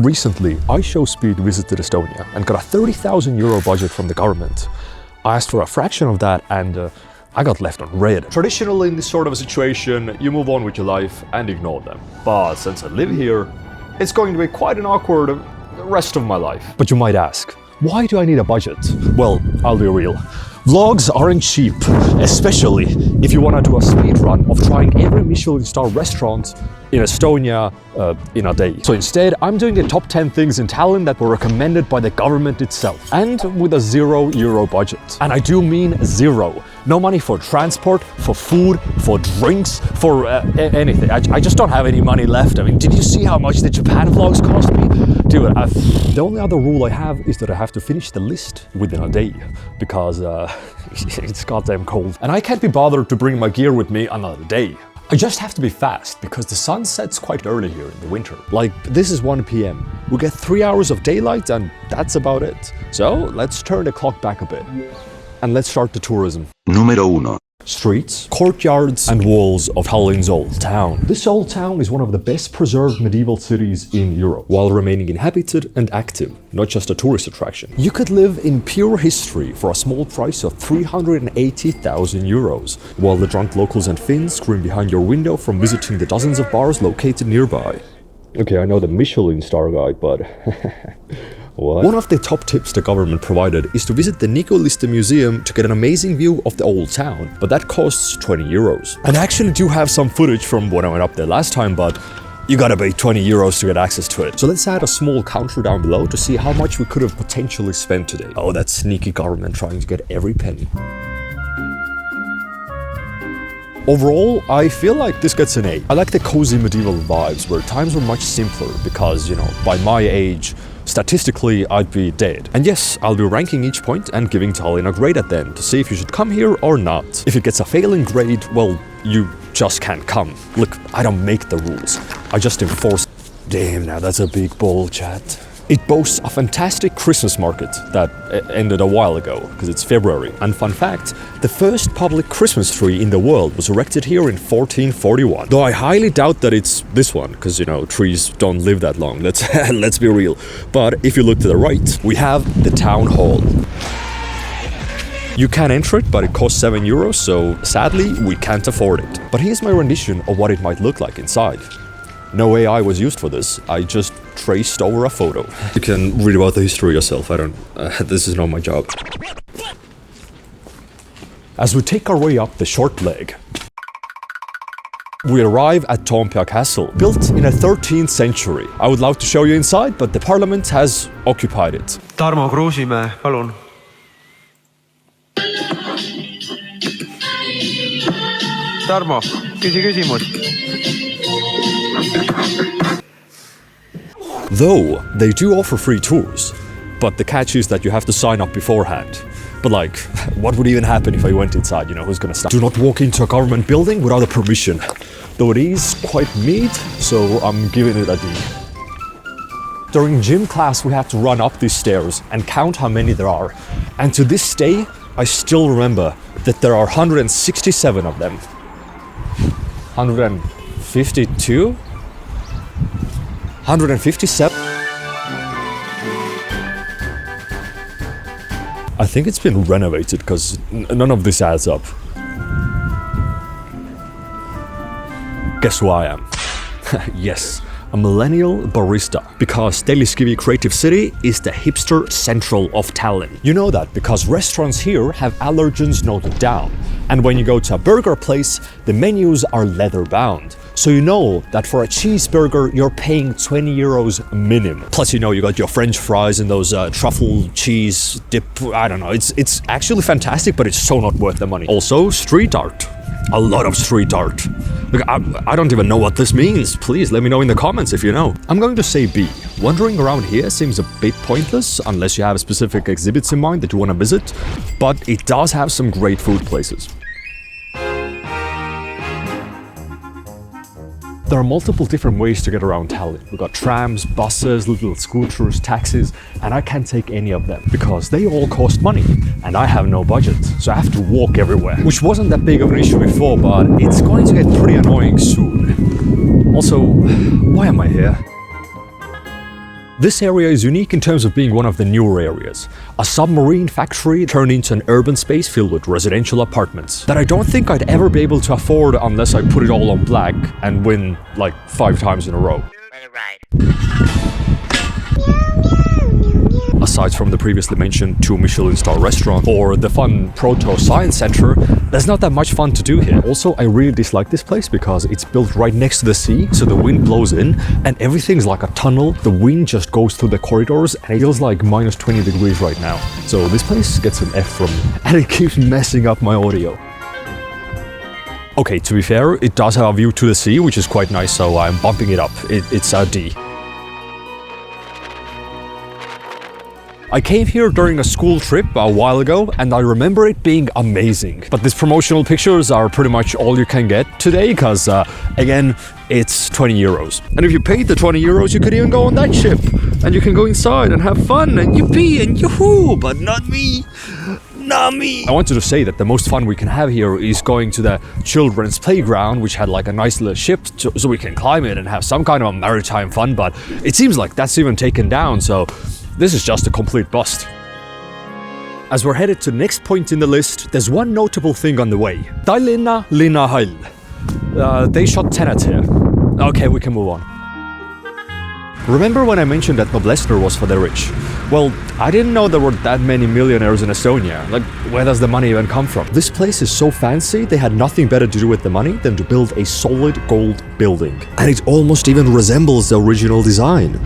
Recently, I show speed visited Estonia and got a 30,000 euro budget from the government. I asked for a fraction of that and I got left on red. Traditionally, in this sort of a situation, you move on with your life and ignore them. But since I live here, it's going to be quite an awkward rest of my life. But you might ask, why do I need a budget? Well, I'll be real. Vlogs aren't cheap, especially if you want to do a speed run of trying every Michelin star restaurant in Estonia in a day. So instead, I'm doing the top 10 things in Tallinn that were recommended by the government itself, and with a €0 budget. And I do mean zero. No money for transport, for food, for drinks, for anything. I just don't have any money left. I mean, did you see how much the Japan vlogs cost me? Dude, the only other rule I have is that I have to finish the list within a day, because it's goddamn cold. And I can't be bothered to bring my gear with me another day. I just have to be fast, because the sun sets quite early here in the winter. Like, this is 1 PM. We get 3 hours of daylight and that's about it. So, let's turn the clock back a bit. And let's start the tourism. Numero 1. Streets, courtyards and walls of Tallinn's old town. This old town is one of the best preserved medieval cities in Europe, while remaining inhabited and active, not just a tourist attraction. You could live in pure history for a small price of 380,000 euros, while the drunk locals and Finns scream behind your window from visiting the dozens of bars located nearby. Okay, I know the Michelin star guide, but what? One of the top tips the government provided is to visit the Noblessner museum to get an amazing view of the old town, but that costs 20 euros. And I actually do have some footage from when I went up there last time, but you gotta pay 20 euros to get access to it. So let's add a small counter down below to see how much we could have potentially spent today. Oh, that sneaky government trying to get every penny. Overall, I feel like this gets an A. I like the cozy medieval vibes where times were much simpler because, you know, by my age, statistically, I'd be dead. And yes, I'll be ranking each point and giving Tallinn a grade at the end to see if you should come here or not. If it gets a failing grade, well, you just can't come. Look, I don't make the rules. I just enforce. Damn, now that's a big ball, chat. It boasts a fantastic Christmas market that ended a while ago, because it's February. And fun fact, the first public Christmas tree in the world was erected here in 1441. Though I highly doubt that it's this one, because, you know, trees don't live that long, let's be real. But if you look to the right, we have the town hall. You can enter it, but it costs 7 euros, so sadly, we can't afford it. But here's my rendition of what it might look like inside. No AI was used for this, I just traced over a photo. You can read about the history yourself, this is not my job. As we take our way up the short leg, we arrive at Toompea Castle, built in the 13th century. I would love to show you inside, but the parliament has occupied it. Tarmo Kruusimäe, palun. Tarmo, küsi küsimus. Though, they do offer free tours, but the catch is that you have to sign up beforehand. But like, what would even happen if I went inside, you know, who's gonna stop? Do not walk into a government building without a permission. Though it is quite neat, so I'm giving it a D. During gym class, we had to run up these stairs and count how many there are. And to this day, I still remember that there are 167 of them. 152? 157? I think it's been renovated because none of this adds up. Guess who I am? Yes, a millennial barista, because Telliskivi Creative City is the hipster central of Tallinn. You know that because restaurants here have allergens noted down, and when you go to a burger place, the menus are leather bound. So you know that for a cheeseburger, you're paying 20 euros minimum. Plus, you know, you got your French fries and those truffle cheese dip. I don't know, it's actually fantastic, but it's so not worth the money. Also, street art. A lot of street art. Look, I don't even know what this means. Please let me know in the comments if you know. I'm going to say B. Wandering around here seems a bit pointless unless you have specific exhibits in mind that you want to visit, but it does have some great food places. There are multiple different ways to get around Tallinn. We've got trams, buses, little scooters, taxis, and I can't take any of them because they all cost money and I have no budget, so I have to walk everywhere. Which wasn't that big of an issue before, but it's going to get pretty annoying soon. Also, why am I here? This area is unique in terms of being one of the newer areas. A submarine factory turned into an urban space filled with residential apartments that I don't think I'd ever be able to afford unless I put it all on black and win like 5 times in a row. Aside from the previously mentioned 2 Michelin star restaurant or the fun Proto Science Center, there's not that much fun to do here. Also, I really dislike this place because it's built right next to the sea, so the wind blows in and everything's like a tunnel. The wind just goes through the corridors and it feels like minus 20 degrees right now. So this place gets an F from me and it keeps messing up my audio. Okay, to be fair, it does have a view to the sea, which is quite nice, so I'm bumping it up. It's a D. I came here during a school trip a while ago and I remember it being amazing. But these promotional pictures are pretty much all you can get today because, again, it's 20 euros. And if you paid the 20 euros, you could even go on that ship. And you can go inside and have fun and yippee and yoo-hoo, but not me. Not me. I wanted to say that the most fun we can have here is going to the children's playground, which had like a nice little ship so we can climb it and have some kind of a maritime fun, but it seems like that's even taken down, so this is just a complete bust. As we're headed to the next point in the list, there's one notable thing on the way. Tallinna linnahall. They shot Tenet here. Okay, we can move on. Remember when I mentioned that Noblessner was for the rich? Well, I didn't know there were that many millionaires in Estonia. Like, where does the money even come from? This place is so fancy, they had nothing better to do with the money than to build a solid gold building. And it almost even resembles the original design.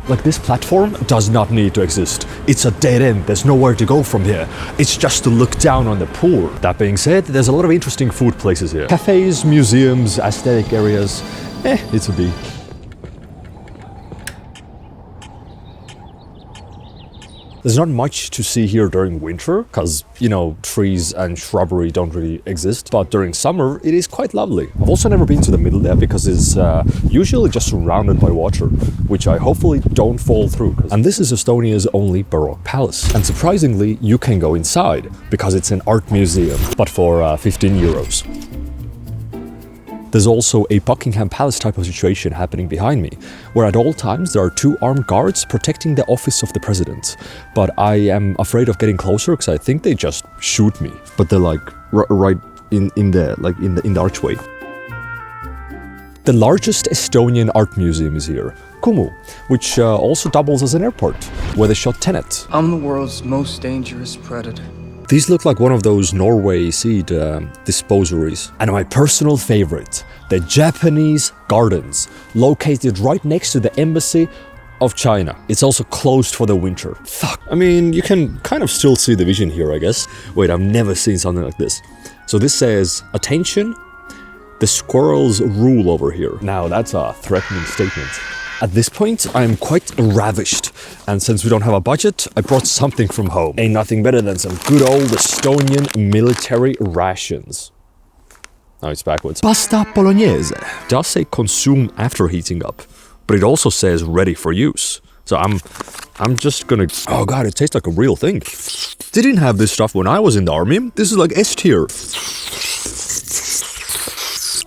Like, this platform does not need to exist. It's a dead end, there's nowhere to go from here. It's just to look down on the poor. That being said, there's a lot of interesting food places here. Cafes, museums, aesthetic areas. It's a B. There's not much to see here during winter, because, you know, trees and shrubbery don't really exist. But during summer, it is quite lovely. I've also never been to the middle there because it's usually just surrounded by water, which I hopefully don't fall through. And this is Estonia's only Baroque palace. And surprisingly, you can go inside, because it's an art museum, but for 15 euros. There's also a Buckingham Palace type of situation happening behind me, where at all times there are 2 armed guards protecting the office of the president. But I am afraid of getting closer because I think they just shoot me. But they're like right in there, like in the archway. The largest Estonian art museum is here, Kumu, which also doubles as an airport, where they shot Tenet. I'm the world's most dangerous predator. These look like one of those Norway seed disposaries. And my personal favorite, the Japanese Gardens, located right next to the embassy of China. It's also closed for the winter. Fuck. I mean, you can kind of still see the vision here, I guess. Wait, I've never seen something like this. So this says, attention, the squirrels rule over here. Now that's a threatening statement. At this point, I'm quite ravished, and since we don't have a budget, I brought something from home. Ain't nothing better than some good old Estonian military rations. Now it's backwards. Pasta bolognese. It does say consume after heating up, but it also says ready for use. So I'm just gonna... Oh god, it tastes like a real thing. Didn't have this stuff when I was in the army. This is like S tier.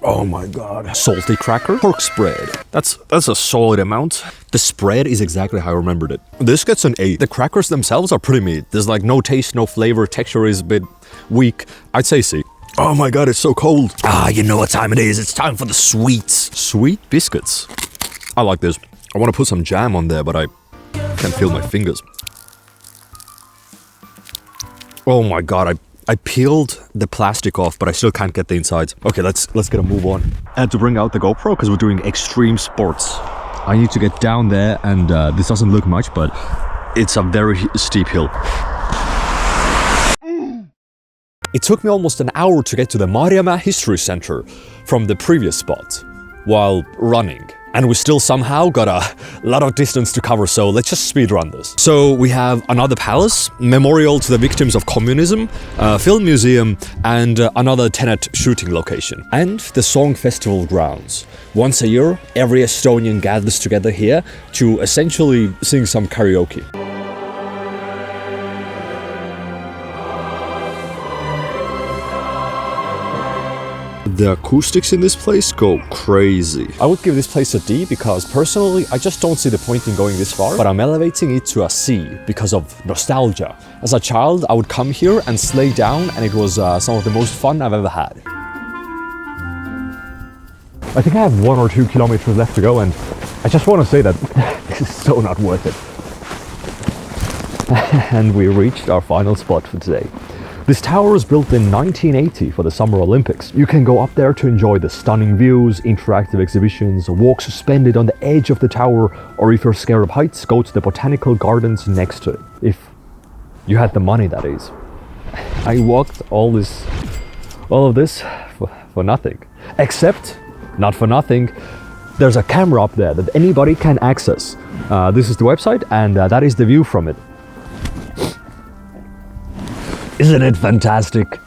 Oh my god. Salty cracker, pork spread. That's a solid amount. The spread is exactly how I remembered it. This gets an 8. The crackers themselves are pretty meat. There's like no taste, no flavor, texture is a bit weak. I'd say C. Oh my god, it's so cold. Ah, you know what time it is. It's time for the sweets. Sweet biscuits. I like this. I want to put some jam on there, but I can't feel my fingers. Oh my god, I peeled the plastic off, but I still can't get the insides. Okay, let's get a move on. I had to bring out the GoPro because we're doing extreme sports. I need to get down there, and this doesn't look much, but it's a very steep hill. It took me almost an hour to get to the Maarjamäe History Center from the previous spot while running. And we still somehow got a lot of distance to cover, so let's just speedrun this. So we have another palace, memorial to the victims of communism, film museum, and another Tenet shooting location. And the Song Festival grounds. Once a year, every Estonian gathers together here to essentially sing some karaoke. The acoustics in this place go crazy. I would give this place a D because personally I just don't see the point in going this far, but I'm elevating it to a C because of nostalgia. As a child I would come here and slay down, and it was some of the most fun I've ever had. I think I have 1 or 2 kilometers left to go, and I just want to say that this is so not worth it. And we reached our final spot for today. This tower was built in 1980 for the Summer Olympics. You can go up there to enjoy the stunning views, interactive exhibitions, walk suspended on the edge of the tower, or if you're scared of heights, go to the botanical gardens next to it. If you had the money, that is. I walked all of this for nothing. Except, not for nothing, there's a camera up there that anybody can access. This is the website, and that is the view from it. Isn't it fantastic?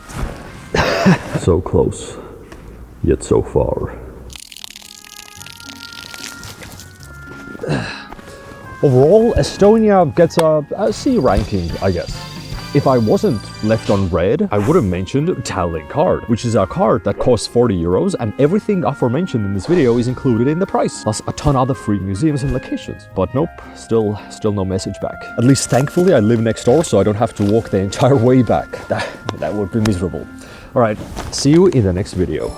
So close, yet so far. Overall, Estonia gets a C ranking, I guess. If I wasn't left on red, I would have mentioned Tallinn card, which is a card that costs 40 euros, and everything aforementioned in this video is included in the price, plus a ton of other free museums and locations. But nope, still no message back. At least thankfully I live next door, so I don't have to walk the entire way back. That would be miserable. Alright, see you in the next video.